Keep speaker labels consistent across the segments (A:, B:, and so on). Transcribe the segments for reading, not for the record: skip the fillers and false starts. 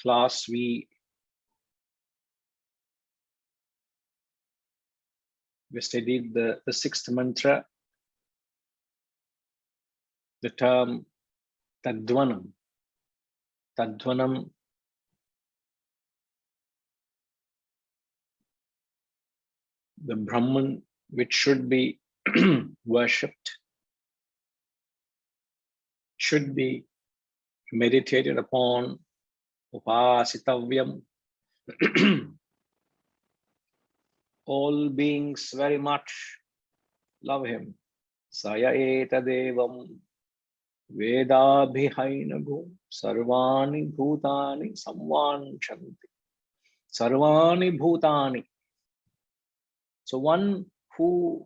A: class, we studied the sixth mantra, the term tadvanam. Tadvanam the Brahman which should be worshipped, should be meditated upon, upasitavyam. All beings very much love him. Saya etadevam vedabhihainago sarvani bhutani samvanchanti. Sarvani bhutani. So one who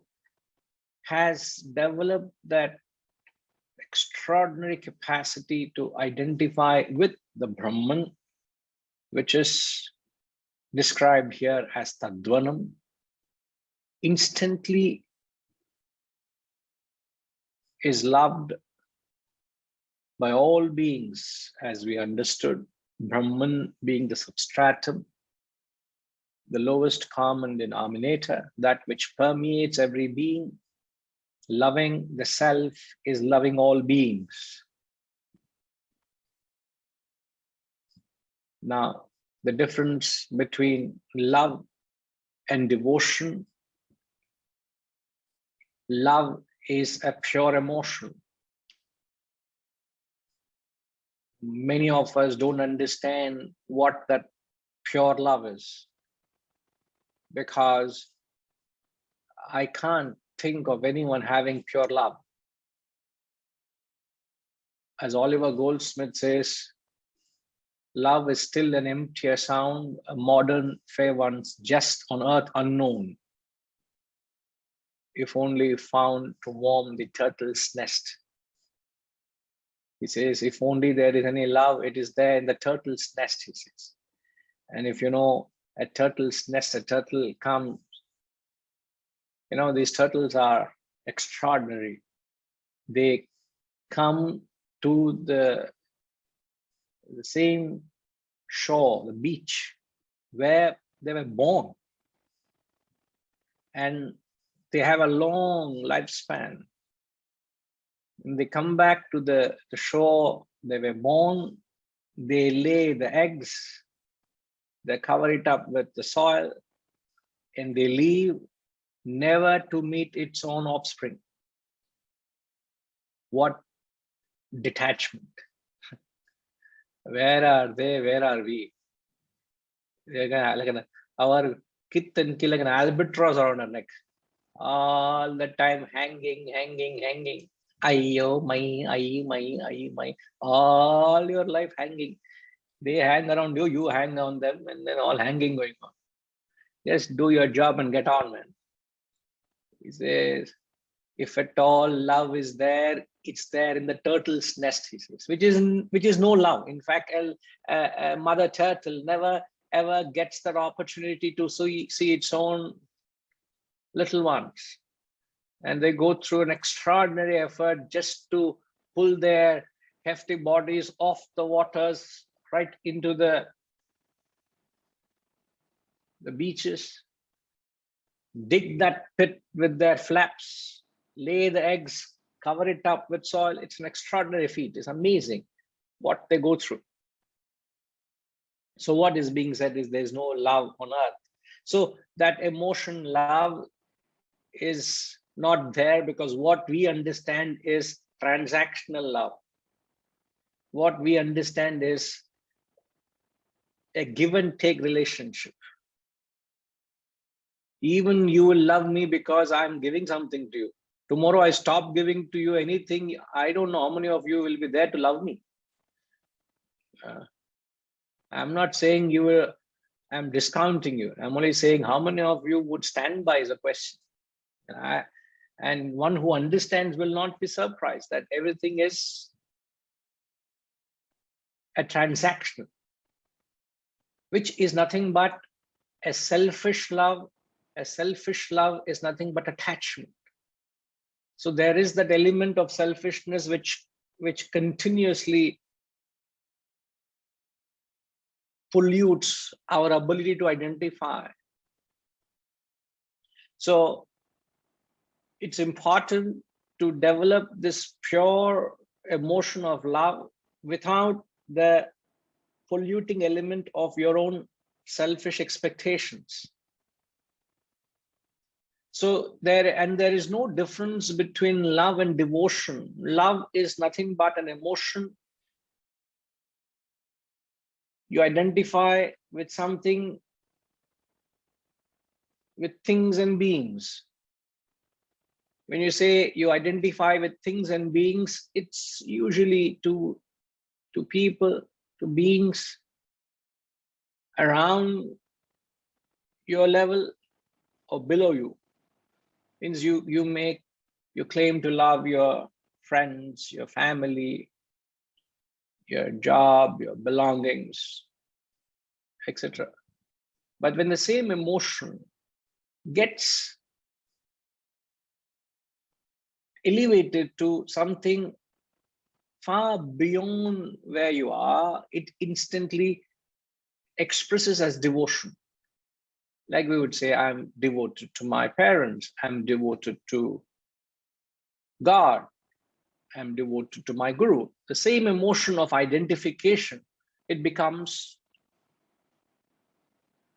A: has developed that extraordinary capacity to identify with the Brahman, which is described here as Tadvanam, instantly is loved by all beings, as we understood, Brahman being the substratum, the lowest common denominator, that which permeates every being. Loving the self is loving all beings. Now, the difference between love and devotion. Love is a pure emotion. Many of us don't understand what that pure love is, because I can't think of anyone having pure love. As Oliver Goldsmith says, love is still an emptier sound, a modern fair one's just on earth unknown, if only found to warm the turtle's nest. He says, if only there is any love, it is there in the turtle's nest, he says. And if you know a turtle's nest, a turtle comes, you know, these turtles are extraordinary. They come to the same shore, the beach, where they were born. And they have a long lifespan. When they come back to the shore they were born, they lay the eggs, they cover it up with the soil, and they leave, never to meet its own offspring. What detachment. Where are they? Where are we? They're like our kith and kill, like an albatross around our neck. All the time hanging. Ayyo, my. All your life hanging. They hang around you, you hang on them, and then all hanging going on. Just do your job and get on, man. He says, if at all love is there, it's there in the turtle's nest, he says, which is no love. In fact, a mother turtle never ever gets that opportunity to see its own little ones. And they go through an extraordinary effort just to pull their hefty bodies off the waters right into the beaches, dig that pit with their flaps, lay the eggs, cover it up with soil. It's an extraordinary feat. It's amazing what they go through. So what is being said is there's no love on earth. So that emotion, love, is not there because what we understand is transactional love. What we understand is a give and take relationship. Even you will love me because I'm giving something to you. Tomorrow I stop giving to you anything, I don't know how many of you will be there to love me. I'm not saying you will, I'm discounting you. I'm only saying how many of you would stand by is a question. And one who understands will not be surprised that everything is a transaction, which is nothing but a selfish love. A selfish love is nothing but attachment. So there is that element of selfishness which continuously pollutes our ability to identify. So it's important to develop this pure emotion of love without the polluting element of your own selfish expectations. So there is no difference between love and devotion. Love is nothing but an emotion. You identify with something, with things and beings. When you say you identify with things and beings, it's usually to people, to beings around your level or below you. Means you claim to love your friends, your family, your job, your belongings, etc. But when the same emotion gets elevated to something far beyond where you are, it instantly expresses as devotion. Like we would say, I'm devoted to my parents, I'm devoted to God, I'm devoted to my guru. The same emotion of identification, it becomes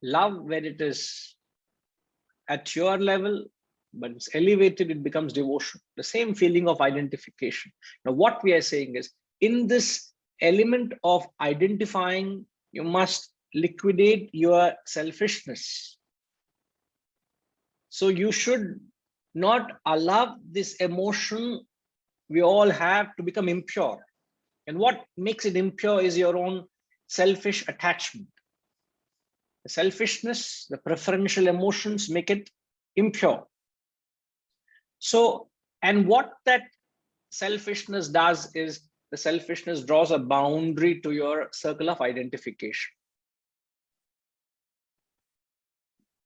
A: love when it is at your level, but it's elevated, it becomes devotion. The same feeling of identification. Now, what we are saying is, in this element of identifying, you must liquidate your selfishness. So you should not allow this emotion we all have to become impure. And what makes it impure is your own selfish attachment. The selfishness, the preferential emotions make it impure. So, and what that selfishness does is, the selfishness draws a boundary to your circle of identification.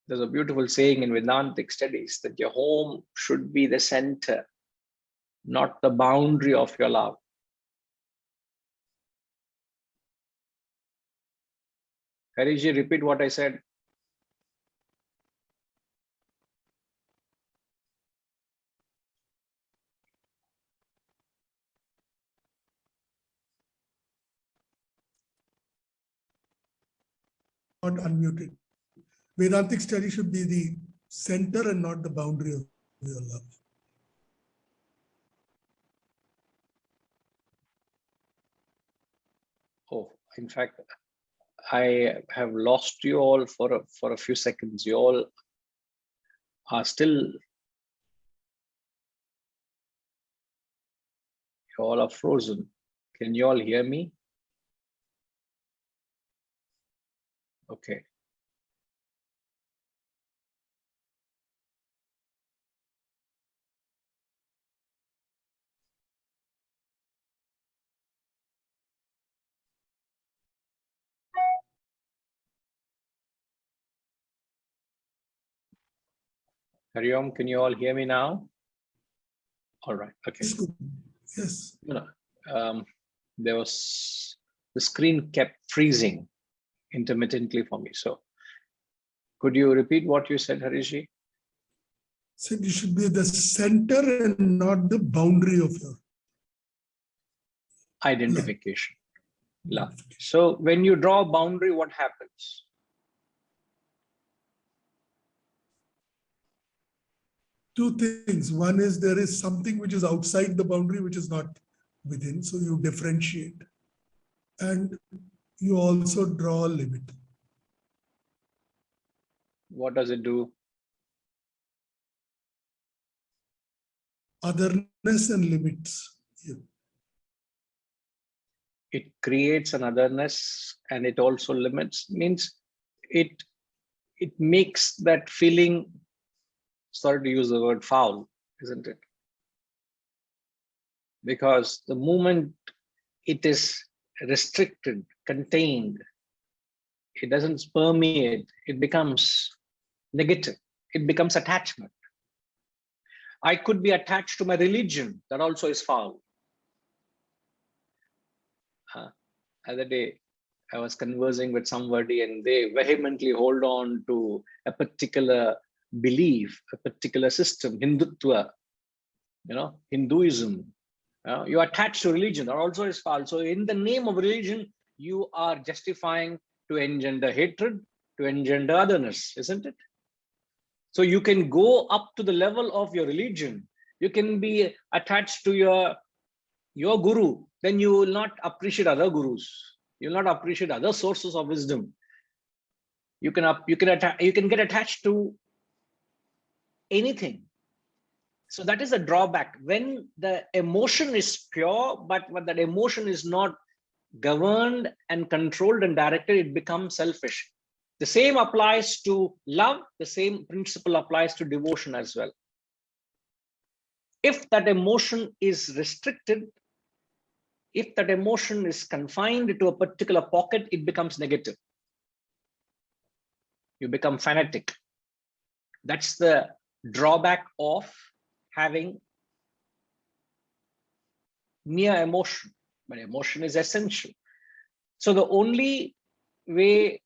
A: There's a beautiful saying in Vedantic studies that your home should be the center, not the boundary of your love. Hariji, repeat what I said.
B: Not unmuted. Vedantic study should be the center and not the boundary of your love.
A: Oh, in fact, I have lost you all for a few seconds. You all are still, you all are frozen. Can you all hear me? Okay. Hariom, can you all hear me now? All right. Okay.
B: Yes.
A: No, there was, the screen kept freezing intermittently for me. So could you repeat what you said, Harishi?
B: Said you should be the center and not the boundary of your
A: Identification. Love. So when you draw a boundary, what happens?
B: Two things. One is there is something which is outside the boundary, which is not within. So you differentiate. And you also draw a limit.
A: What does it do?
B: Otherness and limits. Yeah.
A: It creates an otherness and it also limits, means it makes that feeling, sorry to use the word foul, isn't it? Because the moment it is restricted, contained, it doesn't permeate, it becomes negative, it becomes attachment. I could be attached to my religion, that also is foul. Other day, I was conversing with somebody and they vehemently hold on to a particular belief, a particular system, Hindutva, Hinduism. You attach to religion, that also is false. So in the name of religion, you are justifying to engender hatred, to engender otherness, isn't it? So you can go up to the level of your religion. You can be attached to your guru, then you will not appreciate other gurus. You will not appreciate other sources of wisdom. You can get attached to anything. So that is a drawback. When the emotion is pure, but when that emotion is not governed and controlled and directed, it becomes selfish. The same applies to love. The same principle applies to devotion as well. If that emotion is restricted, if that emotion is confined to a particular pocket, it becomes negative. You become fanatic. That's the drawback of having mere emotion, but emotion is essential. So the only way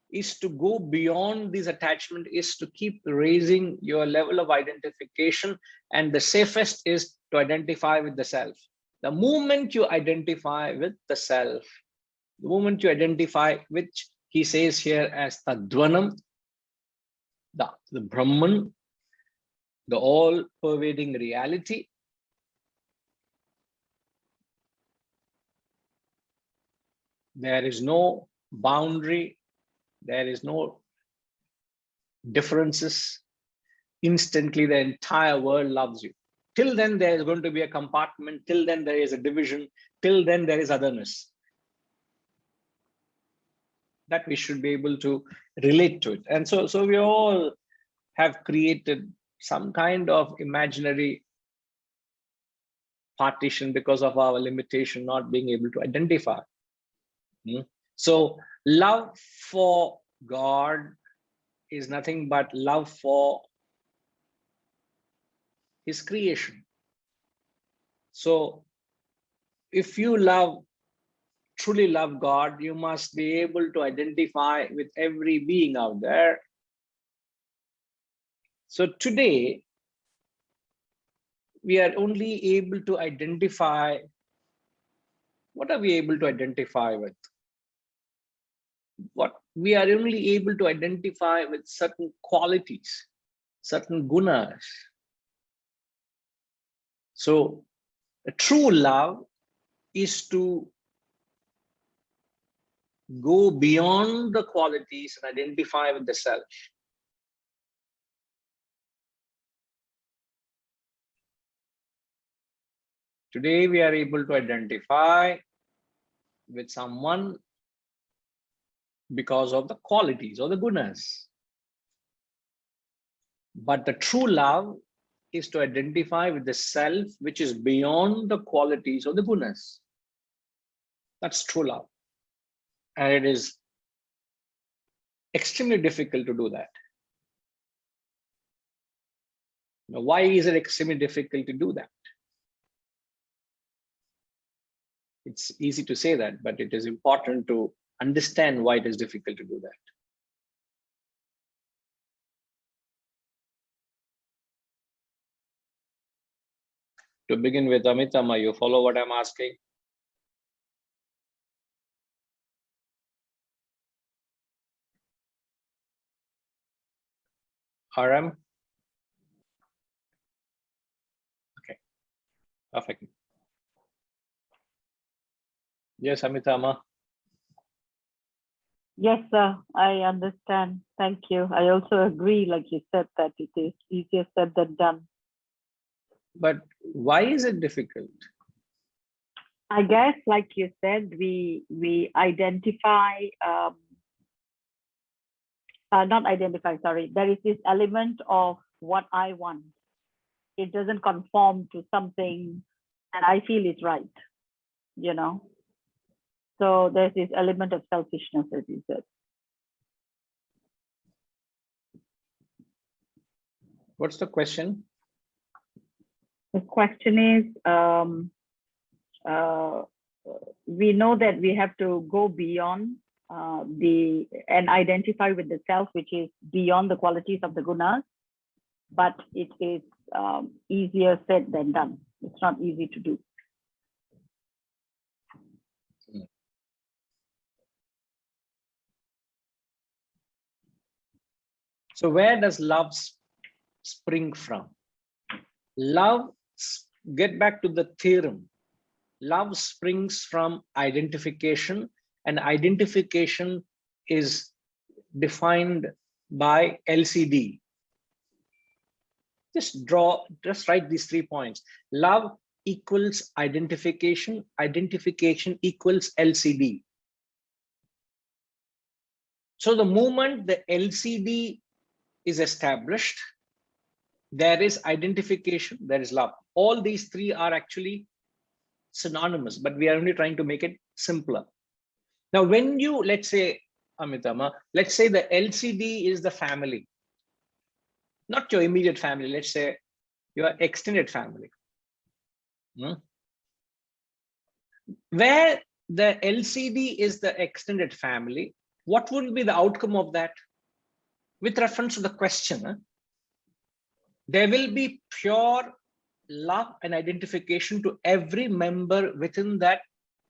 A: is to go beyond this attachment, is to keep raising your level of identification, and the safest is to identify with the self. The moment you identify with the self, the moment you identify, which he says here as Tadvanam, the Brahman, the all-pervading reality, there is no boundary, there is no differences. Instantly, the entire world loves you. Till then, there is going to be a compartment. Till then, there is a division. Till then, there is otherness. That we should be able to relate to it. And so we all have created some kind of imaginary partition because of our limitation, not being able to identify. So love for God is nothing but love for his creation. So if you truly love God, you must be able to identify with every being out there. So today, we are only able to identify. What are we able to identify with? What we are only able to identify with certain qualities, certain gunas. So a true love is to go beyond the qualities and identify with the self. Today we are able to identify with someone because of the qualities or the gunas. But the true love is to identify with the self, which is beyond the qualities or the gunas. That's true love. And it is extremely difficult to do that. Now, why is it extremely difficult to do that? It's easy to say that, but it is important to understand why it is difficult to do that. To begin with, Amitama, you follow what I'm asking? RM? Okay, perfect. Yes, Amitama.
C: Yes, sir, I understand. Thank you. I also agree, like you said, that it is easier said than done.
A: But why is it difficult?
C: I guess, like you said, we identify, not identify, sorry. There is this element of what I want. It doesn't conform to something that I feel is right, you know? So there's this element of selfishness, as you said.
A: What's the question?
C: The question is, we know that we have to go beyond and identify with the self, which is beyond the qualities of the gunas, but it is easier said than done. It's not easy to do.
A: So where does love spring from? Love, get back to the theorem. Love springs from identification, and identification is defined by LCD. Just write these 3 points. Love equals identification, identification equals LCD. So the moment the LCD is established, there is identification, there is love. All these 3 are actually synonymous, but we are only trying to make it simpler. Now, when you, let's say, Amitama, let's say the LCD is the family, not your immediate family, let's say your extended family. Where the LCD is the extended family, what would be the outcome of that? With reference to the question, there will be pure love and identification to every member within that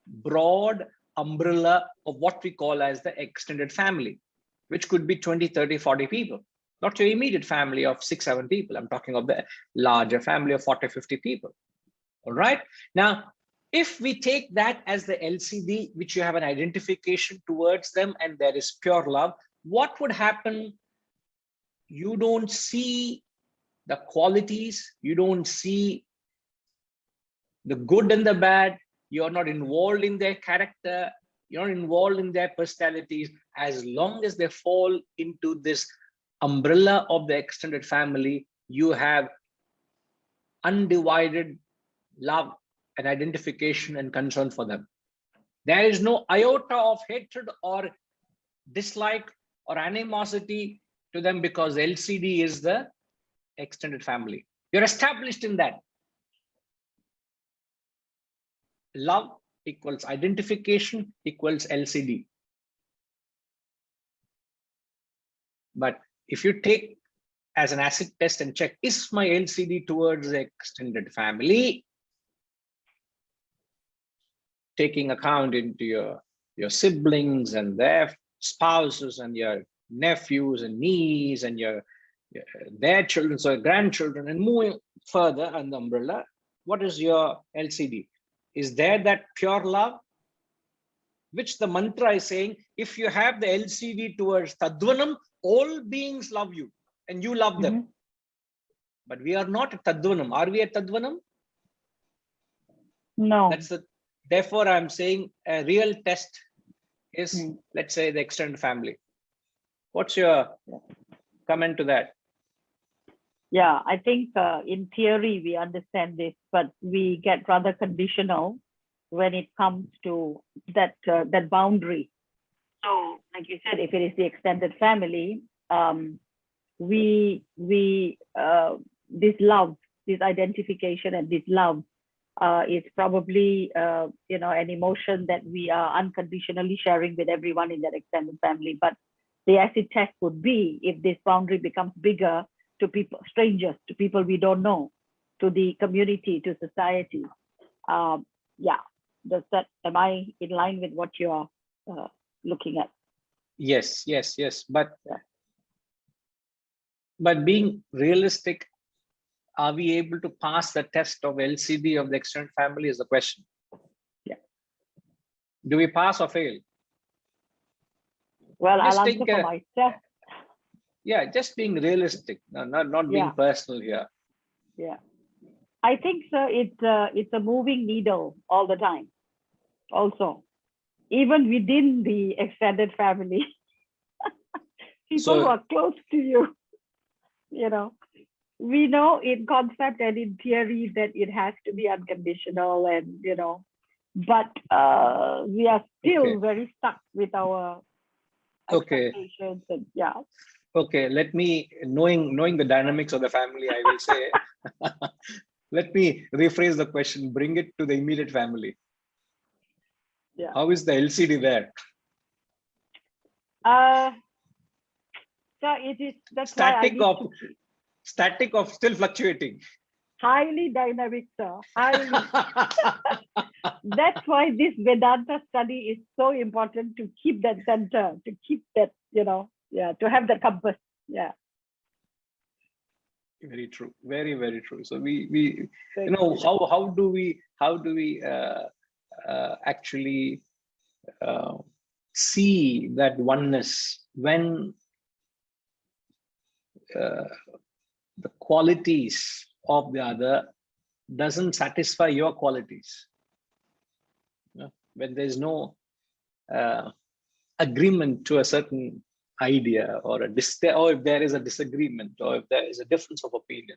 A: broad umbrella of what we call as the extended family, which could be 20, 30, 40 people, not your immediate family of 6, 7 people. I'm talking of the larger family of 40, 50 people. All right. Now, if we take that as the LCD, which you have an identification towards them and there is pure love, what would happen? You don't see the qualities, you don't see the good and the bad, you're not involved in their character, you're not involved in their personalities, as long as they fall into this umbrella of the extended family, you have undivided love and identification and concern for them. There is no iota of hatred or dislike or animosity to them because LCD is the extended family. You're established in that. Love equals identification equals LCD. But if you take as an acid test and check, is my LCD towards the extended family, taking account into your siblings and their spouses and your nephews and nieces and their children, so grandchildren, and moving further on the umbrella, what is your LCD? Is there that pure love? Which the mantra is saying, if you have the LCD towards Tadvanam, all beings love you and you love them. But we are not at Tadvanam. Are we at Tadvanam?
C: No.
A: Therefore, I'm saying a real test is, let's say, the extended family. What's your comment to that?
C: Yeah, I think in theory we understand this, but we get rather conditional when it comes to that boundary. So, like you said, if it is the extended family, this love, this identification, and this love is probably an emotion that we are unconditionally sharing with everyone in that extended family. But the acid test would be if this boundary becomes bigger to people, strangers, to people we don't know, to the community, to society. Yeah, am I in line with what you are looking at?
A: Yes. But being realistic, are we able to pass the test of LCD of the extended family is the question.
C: Yeah.
A: Do we pass or fail?
C: Well, I'll answer for myself.
A: Yeah, just being realistic, not being personal here.
C: Yeah, I think so. It's a moving needle all the time. Also, even within the extended family, people who are close to you, we know in concept and in theory that it has to be unconditional, and but we are still very stuck with our expectations and
A: Okay, let me, knowing the dynamics of the family, I will say, let me rephrase the question, bring it to the immediate family.
C: Yeah.
A: How is the LCD there?
C: So it is, that's why I need to keep
A: Static of still fluctuating.
C: highly dynamic, sir. Highly. That's why this Vedanta study is so important, to keep that center, to keep that, to have that compass. Yeah.
A: Very true. Very, very true. So we how do we actually see that oneness when the qualities of the other doesn't satisfy your qualities? When there's no agreement to a certain idea, or or if there is a disagreement, or if there is a difference of opinion,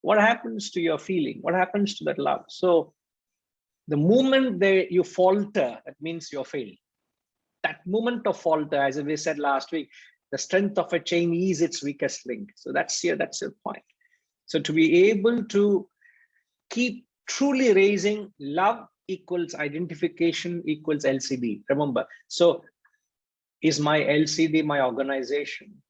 A: what happens to your feeling? What happens to that love? So the moment you falter, that means you're failed. That moment of falter, as we said last week, the strength of a chain is its weakest link. So that's your point. So to be able to keep truly raising, love equals identification equals LCD. Remember, so is my LCD my organization?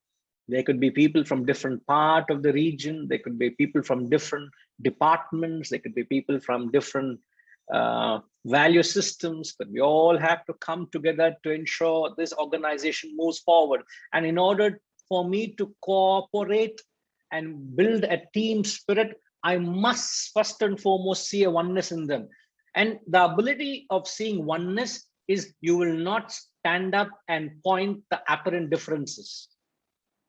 A: There could be people from different part of the region. There could be people from different departments. There could be people from different value systems, but we all have to come together to ensure this organization moves forward. And in order for me to cooperate and build a team spirit, I must first and foremost see a oneness in them. And the ability of seeing oneness is you will not stand up and point the apparent differences.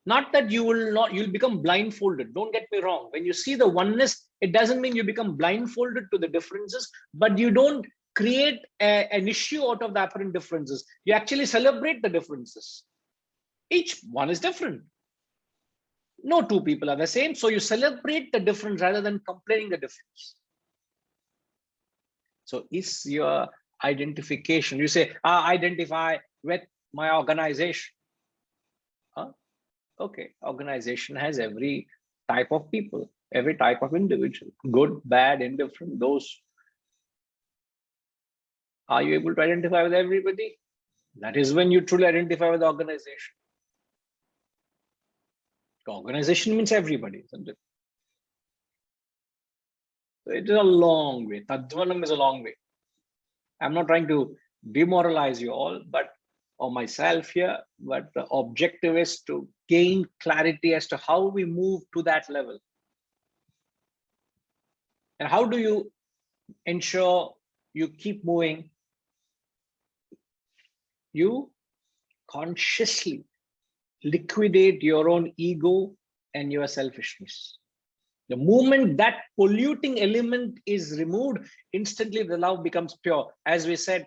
A: Not that you'll become blindfolded. Don't get me wrong. When you see the oneness, it doesn't mean you become blindfolded to the differences, but you don't create an issue out of the apparent differences. You actually celebrate the differences. Each one is different. No two people are the same. So you celebrate the difference rather than complaining the difference. So is your identification, you say, identify with my organization. Okay, organization has every type of people, every type of individual, good, bad, indifferent, those. Are you able to identify with everybody? That is when you truly identify with the organization. The organization means everybody, isn't it? So it is a long way. Tadvanam is a long way. I'm not trying to demoralize you all, or myself here, but the objective is to gain clarity as to how we move to that level. And how do you ensure you keep moving? You consciously liquidate your own ego and your selfishness. The moment that polluting element is removed, instantly the love becomes pure. As we said,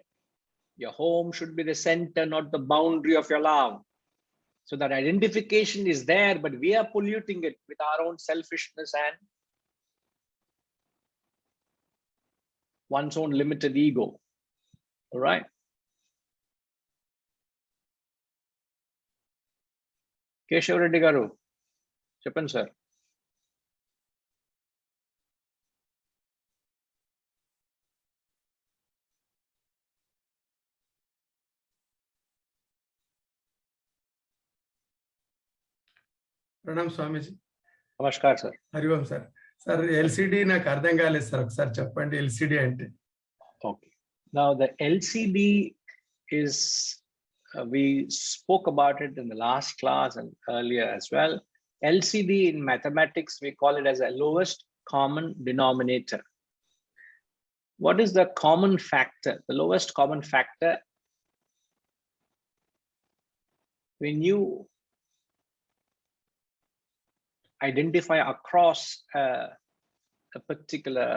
A: your home should be the center, not the boundary of your love. So that identification is there, but we are polluting it with our own selfishness and one's own limited ego. All right. Keshav Reddy garu, Chappan sir.
D: Pranam Swamiji.
A: Namaskar sir.
D: Harivam sir. Sir, LCD నాకు అర్థం కాలేదు sir. ఒకసారి చెప్పండి LCD అంటే.
A: Okay. Now the LCD is, we spoke about it in the last class and earlier as well. LCD in mathematics, we call it as a lowest common denominator. What is the common factor? The lowest common factor, when you identify across a particular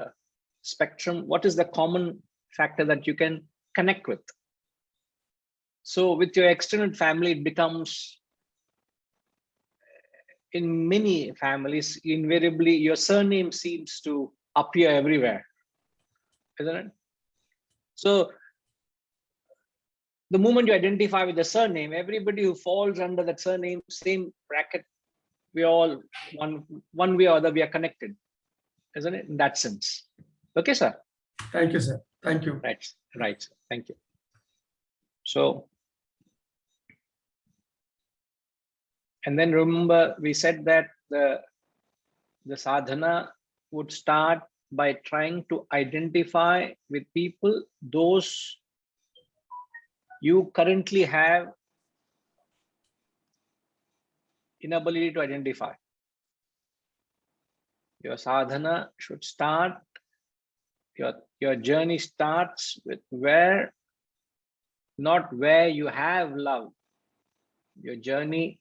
A: spectrum, what is the common factor that you can connect with? So with your extended family, it becomes, in many families, invariably your surname seems to appear everywhere, isn't it? So the moment you identify with the surname, everybody who falls under that surname, same bracket, we all, one way or other, we are connected, isn't it? In that sense. Okay, sir?
D: Thank you, sir. Thank you.
A: Right. Thank you. So, and then remember, we said that the sadhana would start by trying to identify with people those you currently have inability to identify. Your sadhana should start, your journey starts with where, not where you have love. Your journey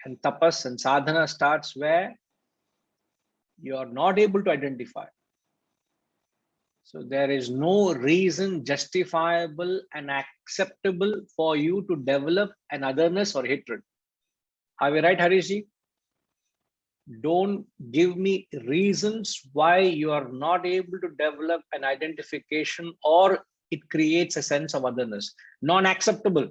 A: and tapas and sadhana starts where you are not able to identify. So there is no reason justifiable and acceptable for you to develop an otherness or hatred. Are we right, Harishji? Don't give me reasons why you are not able to develop an identification or it creates a sense of otherness. Non-acceptable.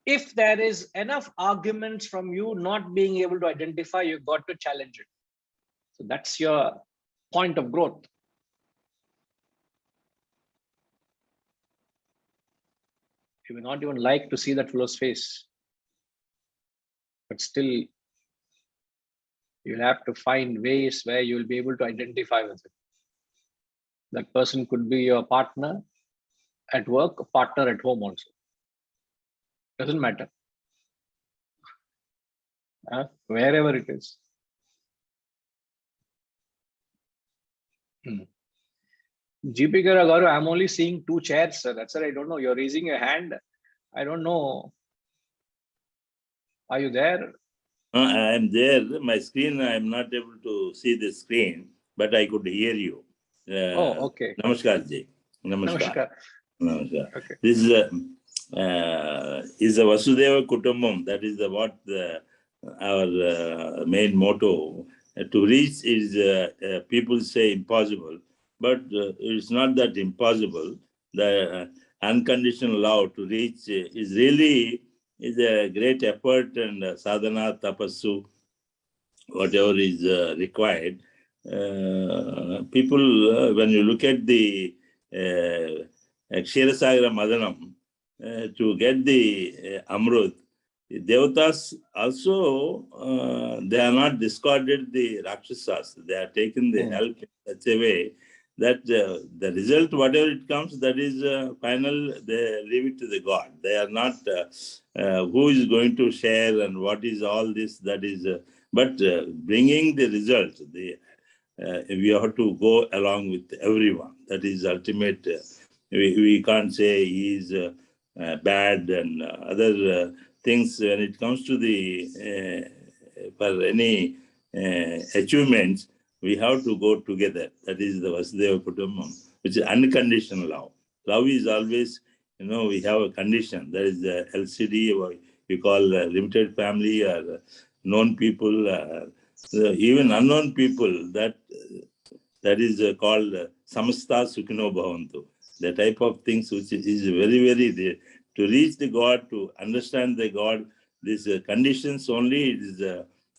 A: If there is enough arguments from you not being able to identify, you've got to challenge it. So that's your point of growth. You may not even like to see that fellow's face, but still you'll have to find ways where you'll be able to identify with it. That person could be your partner at work, a partner at home also. Doesn't matter. Wherever it is. GP Garu, I'm only seeing 2 chairs, sir. That's what I don't know. You're raising your hand. I don't know. Are you there?
E: I am there. My screen, I am not able to see the screen, but I could hear you.
A: Oh, okay.
E: Namaskar ji. Namaskar. Namaskar.
A: Okay.
E: This is a Vasudeva Kutumbam. That is our main motto. To reach is, people say impossible, but it's not that impossible. The unconditional love to reach is really a great effort, and sadhana, tapassu, whatever is required. People, when you look at the Kshirasagara Madanam, to get the Amrut, Devatas also, they are not discarded the Rakshasas. They are taken the help in such a way that the result, whatever it comes, that is final, they leave it to the God. They are not who is going to share and what is all this, that is, but bringing the result, we have to go along with everyone. That is ultimate. We can't say he is bad and other things. When it comes to the for any achievements, we have to go together. That is the Vasudeva Kutumbam, which is unconditional love. Love is always, we have a condition. That is the LCD, or we call limited family, or known people, even unknown people. That is called samasta sukhino bhavantu. The type of things which is very, very to reach the God, to understand the God. These conditions only is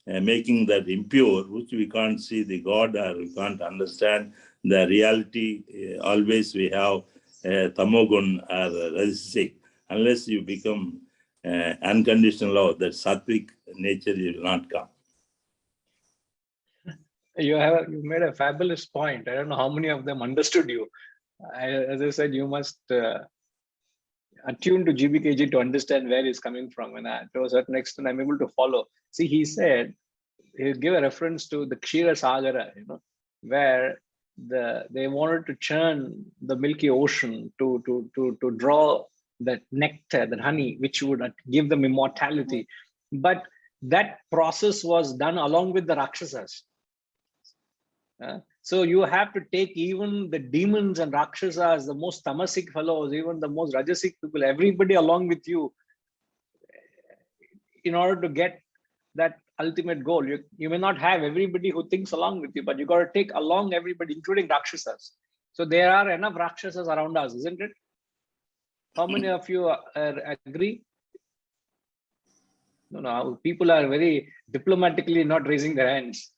E: making that impure, which we can't see the God, or we can't understand the reality. Always we have tamogun or rajasic. Unless you become unconditional love, that sattvic nature will not come.
A: You made a fabulous point. I don't know how many of them understood you. As I said, you must attune to GBKG to understand where he's coming from, and to a certain extent, I'm able to follow. See, he said he gave a reference to the Kshira Sagara, where they wanted to churn the Milky Ocean to draw that nectar, that honey, which would give them immortality. But that process was done along with the Rakshasas. So you have to take even the demons and Rakshasas, the most tamasic fellows, even the most rajasic people, everybody along with you in order to get that ultimate goal. You may not have everybody who thinks along with you, but you got to take along everybody, including Rakshasas. So there are enough Rakshasas around us, isn't it? How many of you agree? No, people are very diplomatically not raising their hands.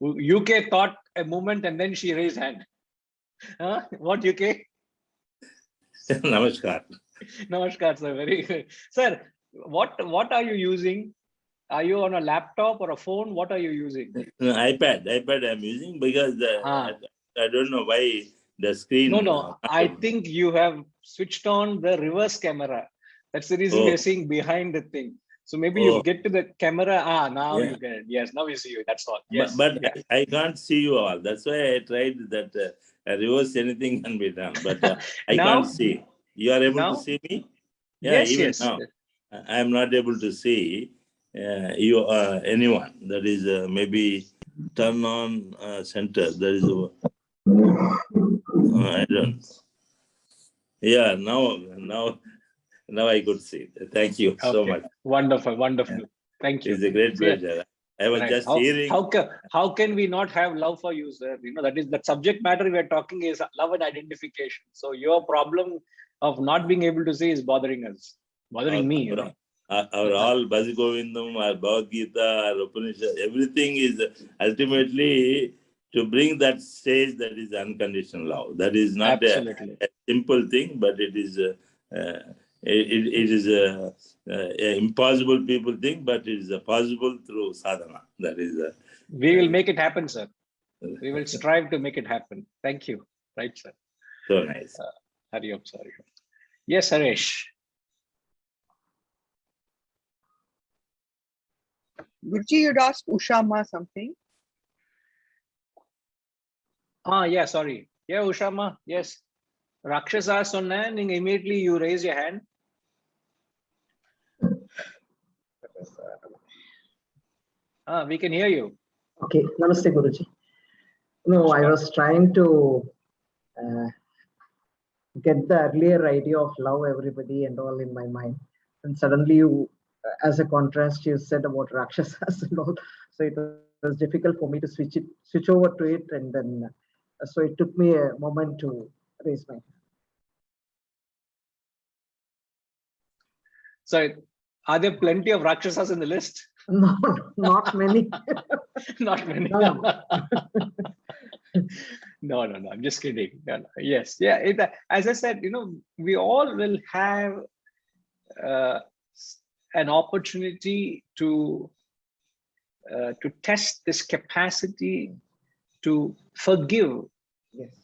A: UK thought a moment and then she raised hand. Huh? What UK?
E: Namaskar.
A: Namaskar, sir. Very good. Sir, what are you using? Are you on a laptop or a phone? What are you using?
E: No, iPad I'm using because
A: Ah.
E: I don't know why the screen.
A: No. I think you have switched on the reverse camera. That's the reason we
E: Oh.
A: are seeing behind the thing. So maybe you
E: Oh.
A: get to the camera. Now
E: Yeah.
A: you get it. Yes, now we see you. That's all. Yes.
E: But
A: Yeah.
E: I can't see you all. That's why I tried that reverse anything can be done. But I
A: Now?
E: can't see. You are able
A: Now?
E: to see me? Yeah,
A: Yes,
E: even
A: yes.
E: now. I am not able to see you anyone. That is maybe turn on center. There is I don't. Yeah, now I could see. Thank you so
A: Okay.
E: much.
A: Wonderful. Thank you.
E: It's a great
A: So, yeah.
E: pleasure. I was
A: Right.
E: just hearing.
A: How can we not have love for you, sir? That is the subject matter we are talking is love and identification. So your problem of not being able to see is bothering us, bothering me.
E: Our all Bhajagovindam, our Bhagavad Gita, our Upanishad, everything is ultimately to bring that stage that is unconditional love. That is not
A: Absolutely.
E: a simple thing, but it is it is a impossible people think, but it is possible through sadhana. That is.
A: We will make it happen, sir. We will strive to make it happen. Thank you. Right, sir.
E: So nice.
A: Hari Om, sorry. Yes, Haresh.
F: Guruji, you'd asked Ushama something.
A: Yeah, sorry. Yeah, Ushama. Yes. Rakshasa sonna, immediately you raise your hand. We can hear you.
G: Okay, Namaste Guruji. No, I was trying to get the earlier idea of love everybody and all in my mind. And suddenly you, as a contrast, you said about Rakshasas and all. So it was difficult for me to switch over to it. And then, so it took me a moment to raise my hand.
A: So are there plenty of Rakshasas in the list?
G: No, not many.
A: Not many.
G: No.
A: No. I'm just kidding. No. Yes. Yeah. As I said, we all will have an opportunity to test this capacity to forgive.
G: Yes.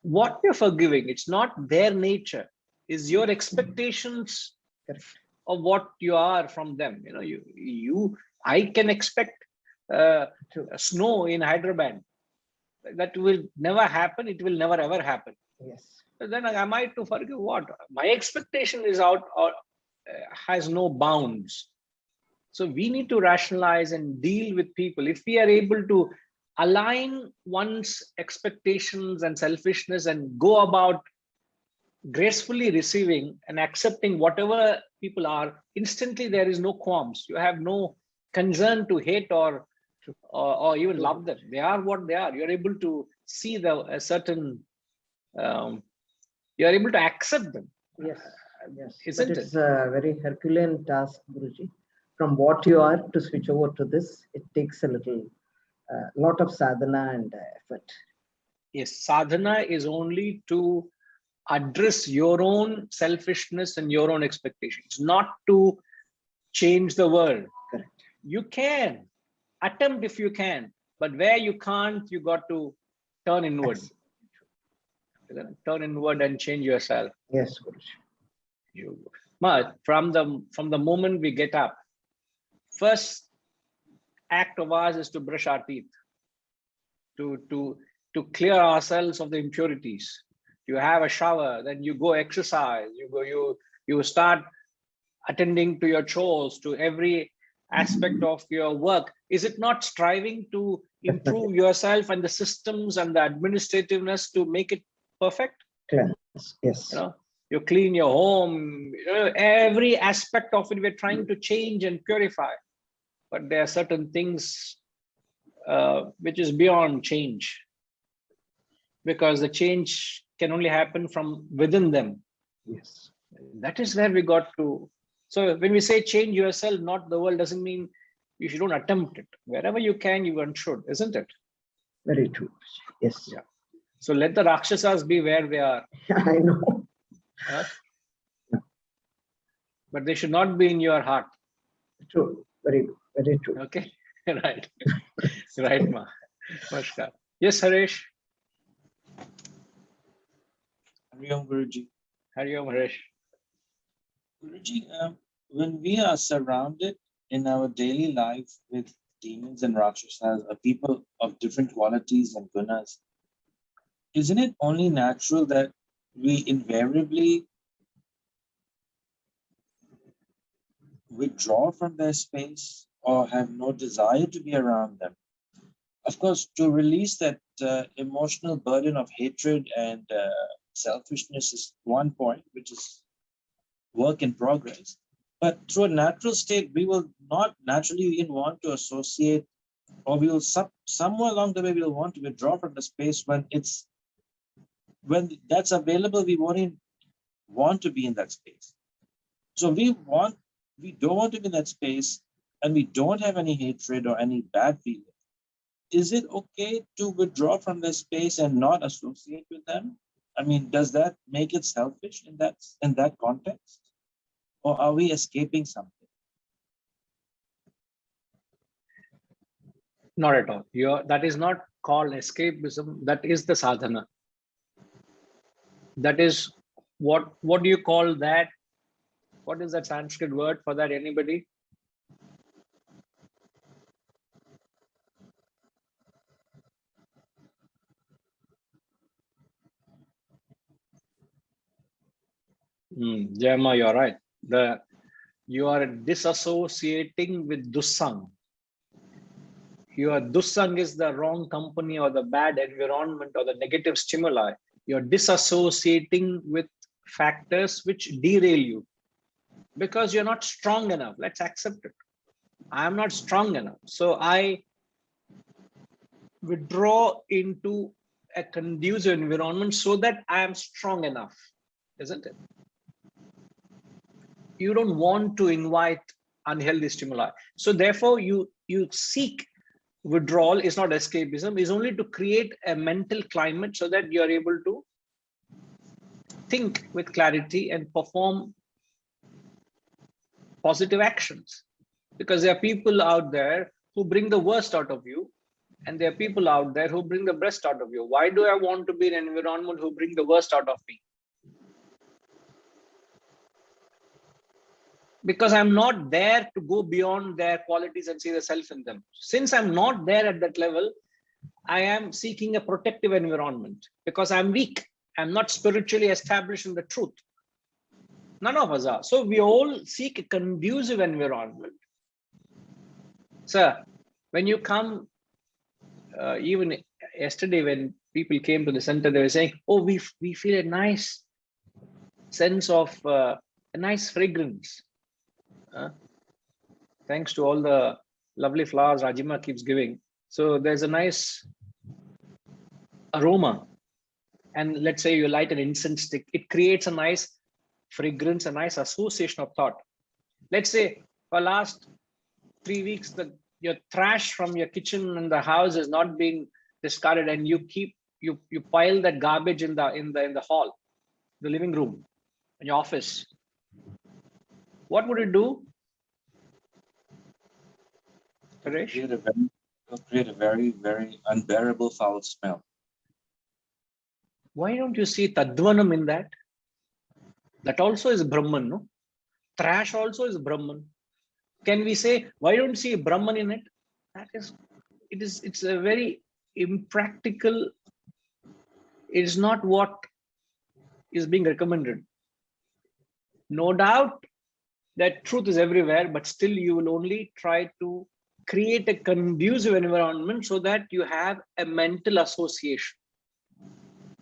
A: What you're forgiving, it's not their nature. Is your expectations
G: Correct.
A: of what you are from them. I can expect snow in Hyderabad. That will never happen. It will never ever happen.
G: Yes.
A: But then am I to forgive what? My expectation is out or has no bounds. So we need to rationalize and deal with people. If we are able to align one's expectations and selfishness and go about gracefully receiving and accepting whatever people are, instantly there is no qualms. You have no concern to hate or even love them. They are what they are. You're able to see a certain, you're able to accept them.
G: Yes. Yes.
A: Isn't
G: but it's a very Herculean task, Guruji. From what you are to switch over to this, it takes a lot of sadhana and effort.
A: Yes, sadhana is only to address your own selfishness and your own expectations, not to change the world.
G: Correct.
A: You can attempt if you can, but where you can't, you got to turn inward. Turn inward and change yourself.
G: Yes, Guruji.
A: From the moment we get up, first act of ours is to brush our teeth, to clear ourselves of the impurities. You have a shower, then you go exercise, you start attending to your chores, to every aspect of your work. Is it not striving to improve yourself and the systems and the administrativeness to make it perfect?
G: Yes.
A: You clean your home, every aspect of it we're trying to change and purify. But there are certain things which is beyond change, because the change can only happen from within them.
G: Yes.
A: That is where we got to. So when we say change yourself, not the world, doesn't mean you should don't attempt it. Wherever you can, you should, isn't it?
G: Very true. Yes.
A: Yeah. So let the Rakshasas be where they are.
G: I know.
A: Huh? But they should not be in your heart.
G: True. Very, very true.
A: Okay. Right. Right, Ma. Namaskar. Yes, Harish.
H: Hari Om Guruji.
A: Hari Om, Harish.
H: Guruji, when we are surrounded in our daily life with demons and rakshasas, people of different qualities and gunas, isn't it only natural that we invariably withdraw from their space or have no desire to be around them? Of course, to release that emotional burden of hatred and selfishness is one point, which is work in progress. But through a natural state, we will not naturally even want to associate, or we will somewhere along the way we will want to withdraw from the space when that's available. We won't even want to be in that space. So we don't want to be in that space, and we don't have any hatred or any bad feeling. Is it okay to withdraw from the space and not associate with them? I mean, does that make it selfish in that context? Or are we escaping something?
A: Not at all. That is not called escapism. That is the sadhana. That is what do you call that? What is that Sanskrit word for that? Anybody? Jayama, you're right. You are disassociating with dussang. Your dussang is the wrong company or the bad environment or the negative stimuli. You're disassociating with factors which derail you because you're not strong enough. Let's accept it. I'm not strong enough. So I withdraw into a conducive environment so that I am strong enough, isn't it? You don't want to invite unhealthy stimuli. So therefore you seek withdrawal. Is not escapism, is only to create a mental climate so that you are able to think with clarity and perform positive actions. Because there are people out there who bring the worst out of you, and there are people out there who bring the best out of you. Why do I want to be in an environment who bring the worst out of me? Because I'm not there to go beyond their qualities and see the self in them. Since I'm not there at that level, I am seeking a protective environment because I'm weak. I'm not spiritually established in the truth. None of us are. So we all seek a conducive environment. Sir, when you come, even yesterday when people came to the center, they were saying, oh, we feel a nice sense of a nice fragrance. Thanks to all the lovely flowers Rajima keeps giving. So there's a nice aroma. And let's say you light an incense stick, it creates a nice fragrance, a nice association of thought. Let's say for last 3 weeks, your trash from your kitchen and the house is not being discarded, and you pile that garbage in the hall, the living room, in your office. What would it do?
H: It'll create a very, very unbearable foul smell.
A: Why don't you see Tadvanam in that? That also is Brahman, no? Trash also is Brahman. Can we say, why don't you see Brahman in it? It's a very impractical, it is not what is being recommended. No doubt that truth is everywhere, but still you will only try to create a conducive environment so that you have a mental association.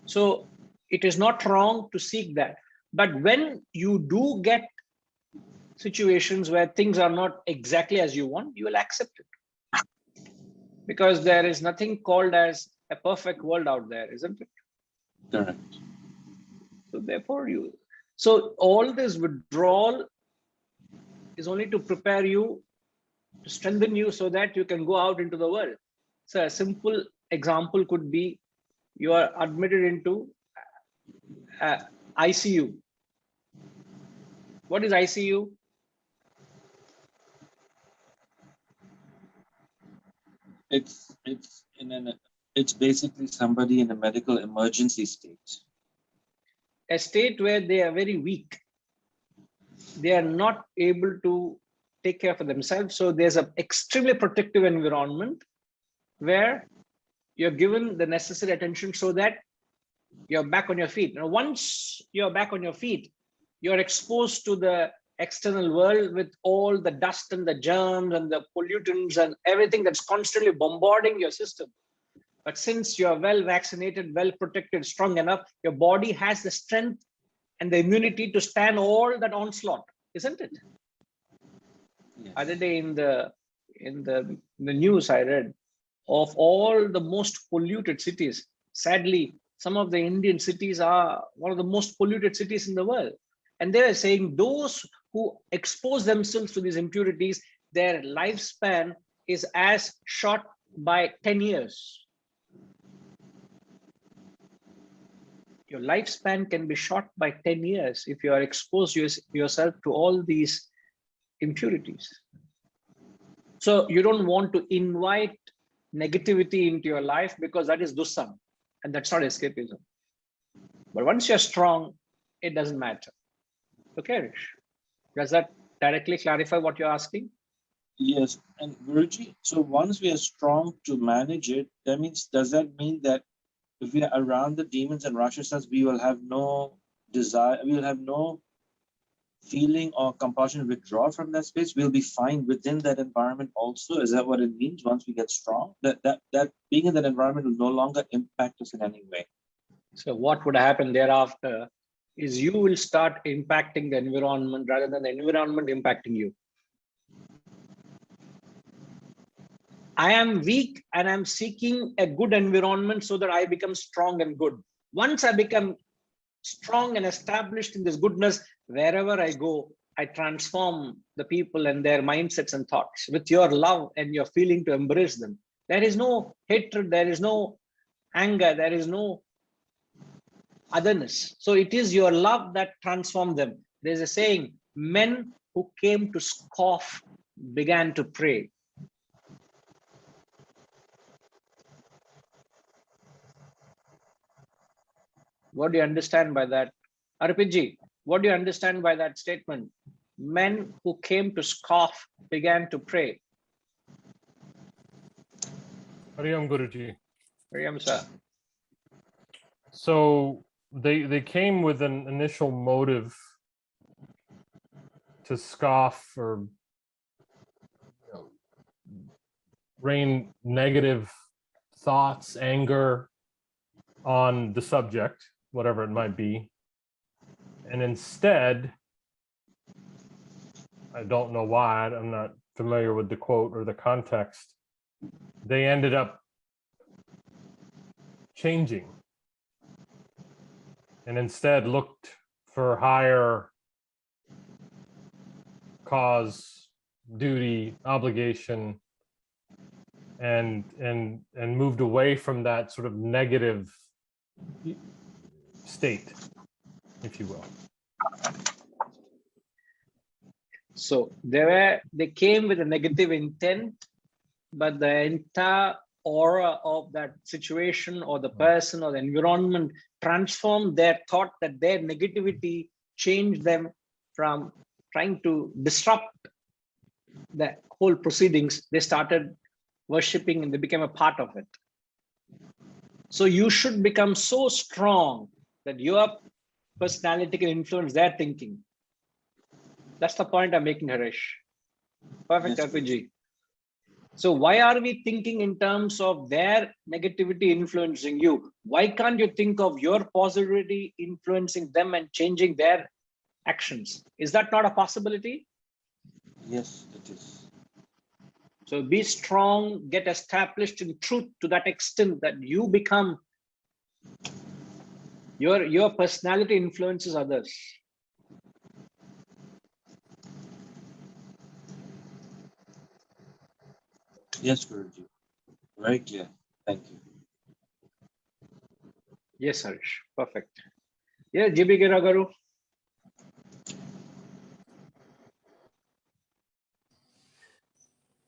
A: So it is not wrong to seek that. But when you do get situations where things are not exactly as you want, you will accept it. Because there is nothing called as a perfect world out there, isn't it?
H: Correct.
A: So therefore so all this withdrawal is only to prepare you, to strengthen you so that you can go out into the world. So a simple example could be you are admitted into ICU. What is ICU?
H: It's basically somebody in a medical emergency state.
A: A state where they are very weak. They are not able to take care of themselves. So there's an extremely protective environment where you're given the necessary attention so that you're back on your feet. Now, once you're back on your feet, you're exposed to the external world with all the dust and the germs and the pollutants and everything that's constantly bombarding your system. But since you're well vaccinated, well protected, strong enough, your body has the strength and the immunity to stand all that onslaught, isn't it?
H: Yes.
A: Other day in the news I read of all the most polluted cities. Sadly, some of the Indian cities are one of the most polluted cities in the world. And they are saying those who expose themselves to these impurities, their lifespan is as short by 10 years. Your lifespan can be short by 10 years if you are exposed yourself to all these impurities. So you don't want to invite negativity into your life because that is dussam and that's not escapism. But once you're strong, it doesn't matter. Okay, Rish. Does that directly clarify what you're asking?
H: Yes, and Guruji, so once we are strong to manage it, does that mean that if we are around the demons and Rakshasas, we will have no desire, we will have no feeling or compulsion withdraw from that space? We'll be fine within that environment also. Is that what it means once we get strong? That being in that environment will no longer impact us in any way.
A: So what would happen thereafter is you will start impacting the environment rather than the environment impacting you. I am weak and I'm seeking a good environment so that I become strong and good. Once I become strong and established in this goodness, wherever I go, I transform the people and their mindsets and thoughts with your love and your feeling to embrace them. There is no hatred, there is no anger, there is no otherness. So it is your love that transformed them. There's a saying, men who came to scoff began to pray. What do you understand by that? Arpitji, what do you understand by that statement? Men who came to scoff began to pray.
I: Hariyam Guruji.
A: Hariyam, sir.
I: So they came with an initial motive to scoff or rain negative thoughts, anger on the subject, whatever it might be. And instead, I don't know why, I'm not familiar with the quote or the context, they ended up changing and instead looked for higher cause, duty, obligation, and moved away from that sort of negative state, if you will.
A: So they came with a negative intent, but the entire aura of that situation or the person or the environment transformed their thought, that their negativity changed them from trying to disrupt the whole proceedings. They started worshipping and they became a part of it. So you should become so strong that your personality can influence their thinking. That's the point I'm making, Harish. Perfect,
H: Yes.
A: RPG. So why are we thinking in terms of their negativity influencing you? Why can't you think of your positivity influencing them and changing their actions? Is that not a possibility?
H: Yes, it is.
A: So be strong, get established in truth to that extent that you become, your personality influences others.
H: Yes, Guruji. Very clear. Thank you.
A: Yes, Harish. Perfect. Yeah, GB Giragaru.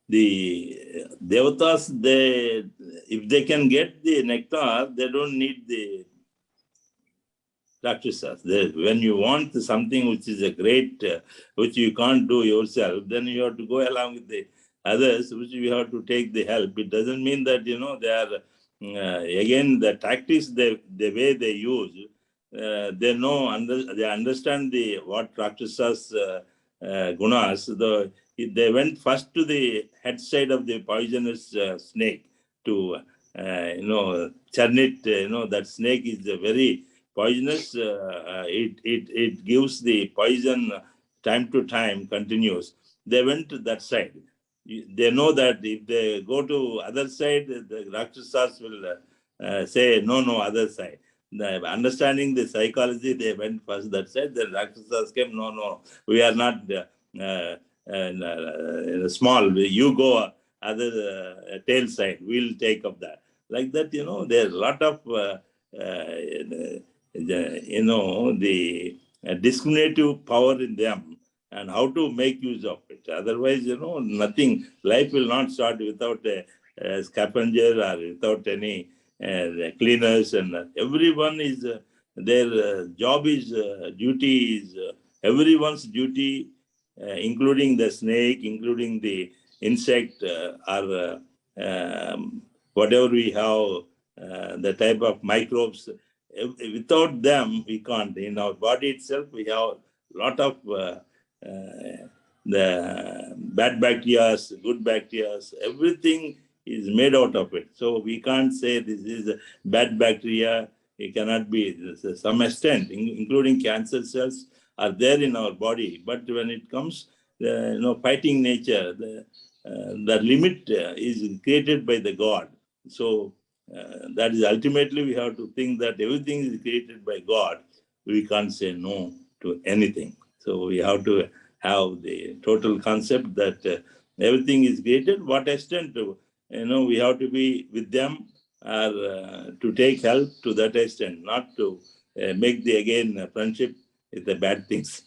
E: The devatas, if they can get the nectar, they don't need the Rakshasas. When you want something which is a great, which you can't do yourself, then you have to go along with the others, which you have to take the help. It doesn't mean that, they are, again, the tactics, the way they use, they know, they understand what Rakshasas gunas. They went first to the head side of the poisonous snake to, churn it. That snake is a very poisonous. It gives the poison time to time, continuous. They went to that side. They know that if they go to other side, the Rakshasas will say, no, other side. Understanding the psychology, they went first that side. Then Rakshasas came, no, we are not small. You go other tail side. We'll take up that. Like that, there's a lot of the discriminative power in them and how to make use of it. Otherwise, nothing. Life will not start without a scavenger or without any cleaners, and everyone is their job is duty is everyone's duty, including the snake, including the insect, or whatever we have, the type of microbes. Without them, we can't. In our body itself, we have a lot of the bad bacteria, good bacteria, everything is made out of it. So we can't say this is a bad bacteria. It cannot be. To some extent, including cancer cells, are there in our body. But when it comes, fighting nature, the limit is created by the God. So that is ultimately we have to think that everything is created by God. We can't say no to anything. So we have to have the total concept that everything is created. What extent, we have to be with them or to take help to that extent, not to make the friendship with the bad things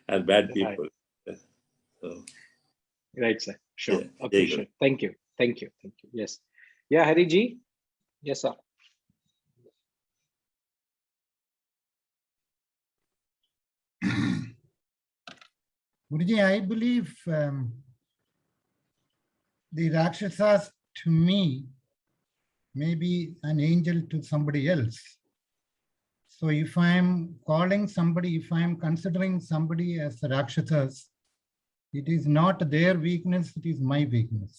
E: or bad people. So,
A: Right, sir. Sure.
E: yeah,
A: Okay, sure. Thank you. Yes. Yeah, Hari ji. Yes, sir.
J: Guruji, I believe the Rakshasas to me may be an angel to somebody else. So if I'm calling somebody, if I'm considering somebody as Rakshasas, it is not their weakness, it is my weakness.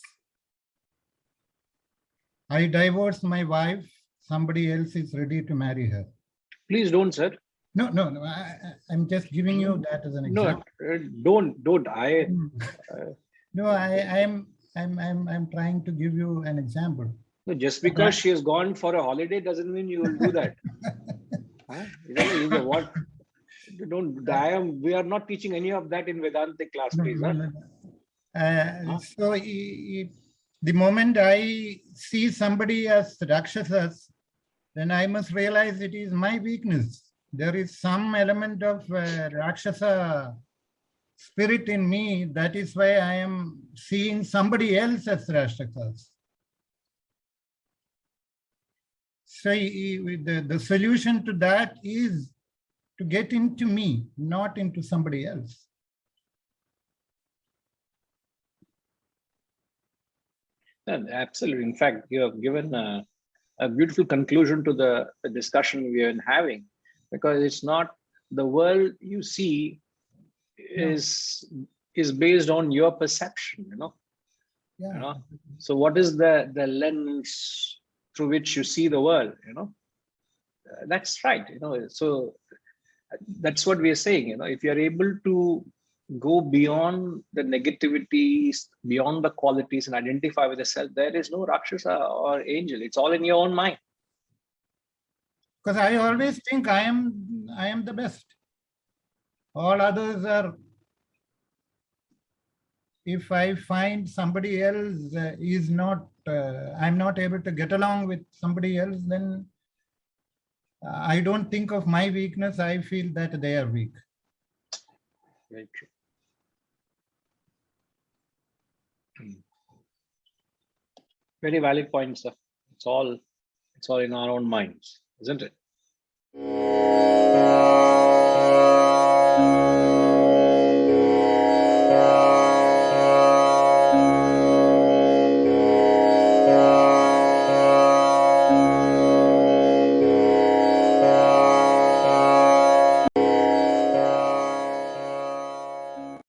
J: I divorced my wife, somebody else is ready to marry her.
A: Please don't, sir.
J: No, I'm just giving you that as an example.
A: No, don't.
J: No, I'm trying to give you an example.
A: No, just because she has gone for a holiday doesn't mean you will do that. Huh? What? Don't. We are not teaching any of that in Vedantic class, please. Huh?
J: So the moment I see somebody as Rakshasas, then I must realize it is my weakness. There is some element of Rakshasa spirit in me. That is why I am seeing somebody else as Rakshasas. So the solution to that is to get into me, not into somebody else.
A: Absolutely. In fact, you have given a beautiful conclusion to the discussion we are having, because it's not the world you see is based on your perception,
J: Yeah.
A: So what is the lens through which you see the world, that's right, so that's what we are saying, if you're able to go beyond the negativities, beyond the qualities, and identify with the self, there is no Rakshasa or angel. It's all in your own mind.
J: Because I always think I am the best. All others are. If I find somebody else is not, I'm not able to get along with somebody else, then I don't think of my weakness. I feel that they are weak.
A: Very true. Very valid point, sir. It's all in our own minds, isn't it?